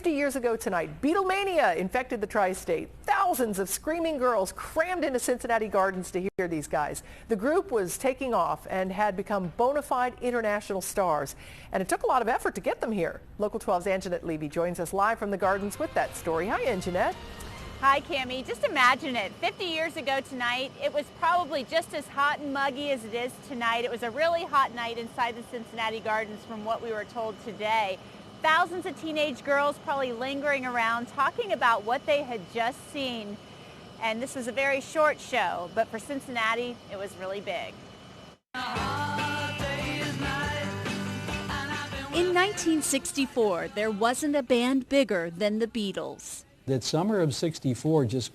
50 years ago tonight, Beatlemania infected the tri-state. Thousands of screaming girls crammed into Cincinnati Gardens to hear these guys. The group was taking off and had become bona fide international stars. And it took a lot of effort to get them here. Local 12's Angenette Levy joins us live from the Gardens with that story. Hi, Angenette. Hi, Cammie. Just imagine it. 50 years ago tonight, it was probably just as hot and muggy as it is tonight. It was a really hot night inside the Cincinnati Gardens from what we were told today. Thousands of teenage girls probably lingering around talking about what they had just seen. And this was a very short show, but for Cincinnati, it was really big. In 1964, there wasn't a band bigger than the Beatles. That summer of '64, the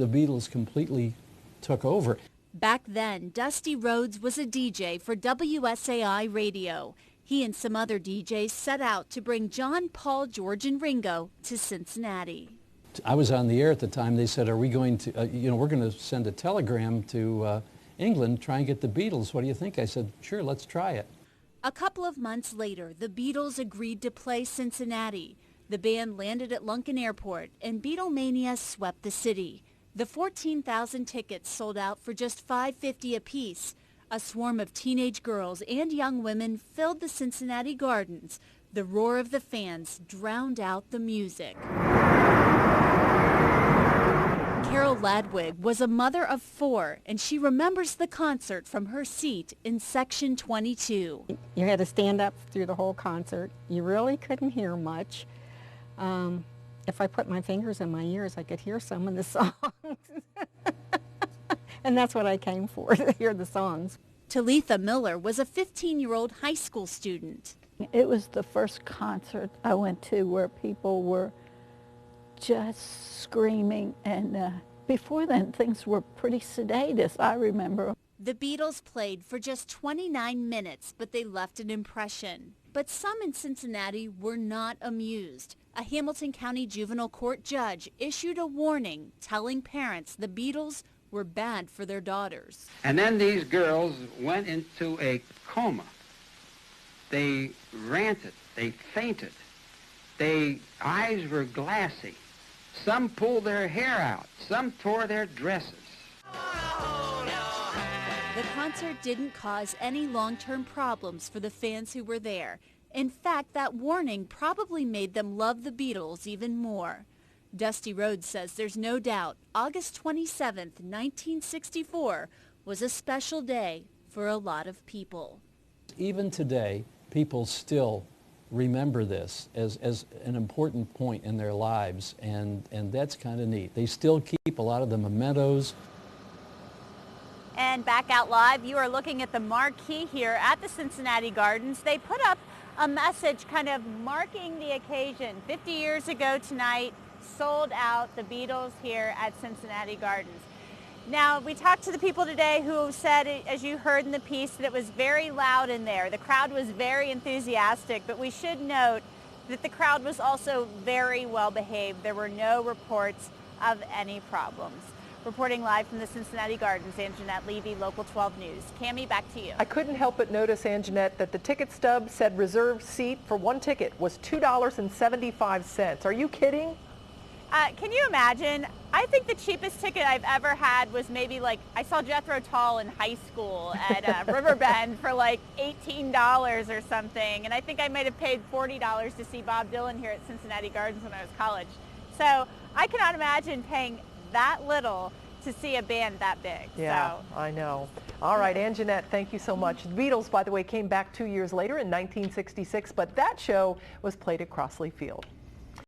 Beatles completely took over. Back then, Dusty Rhodes was a DJ for WSAI radio. He and some other DJs set out to bring John, Paul, George, and Ringo to Cincinnati. I was on the air at the time. They said, are we going to, we're going to send a telegram to England, try and get the Beatles. What do you think? I said, sure, let's try it. A couple of months later, the Beatles agreed to play Cincinnati. The band landed at Lunken Airport, and Beatlemania swept the city. The 14,000 tickets sold out for just $5.50 apiece. A swarm of teenage girls and young women filled the Cincinnati Gardens. The roar of the fans drowned out the music. Carol Ladwig was a mother of 4, and she remembers the concert from her seat in Section 22. You had to stand up through the whole concert. You really couldn't hear much. If I put my fingers in my ears, I could hear some of the songs. And that's what I came for, to hear the songs. Talitha Miller was a 15-year-old high school student. It was the first concert I went to where people were just screaming, and before then things were pretty sedated, I remember. The Beatles played for just 29 minutes, but they left an impression. But some in Cincinnati were not amused. A Hamilton County Juvenile Court judge issued a warning telling parents the Beatles were bad for their daughters. And then these girls went into a coma. They ranted, they fainted, their eyes were glassy. Some pulled their hair out, some tore their dresses. The concert didn't cause any long-term problems for the fans who were there. In fact, that warning probably made them love the Beatles even more. Dusty Rhodes says there's no doubt August 27th, 1964 was a special day for a lot of people. Even today, people still remember this as an important point in their lives, and that's kind of neat. They still keep a lot of the mementos. And back out live, you are looking at the marquee here at the Cincinnati Gardens. They put up a message kind of marking the occasion. 50 years ago tonight, sold out, the Beatles here at Cincinnati Gardens. Now, we talked to the people today who said, as you heard in the piece, that it was very loud in there. The crowd was very enthusiastic, but we should note that the crowd was also very well behaved. There were no reports of any problems. Reporting live from the Cincinnati Gardens, Angenette Levy, Local 12 News. Cammie, back to you. I couldn't help but notice, Angenette, that the ticket stub said reserved seat for one ticket was $2.75. Are you kidding? Can you imagine? I think the cheapest ticket I've ever had was maybe I saw Jethro Tull in high school at Riverbend for $18 or something. And I think I might have paid $40 to see Bob Dylan here at Cincinnati Gardens when I was college. So I cannot imagine paying that little to see a band that big. Yeah, so. I know. All right, Angenette, thank you so much. The Beatles, by the way, came back 2 years later in 1966, but that show was played at Crossley Field.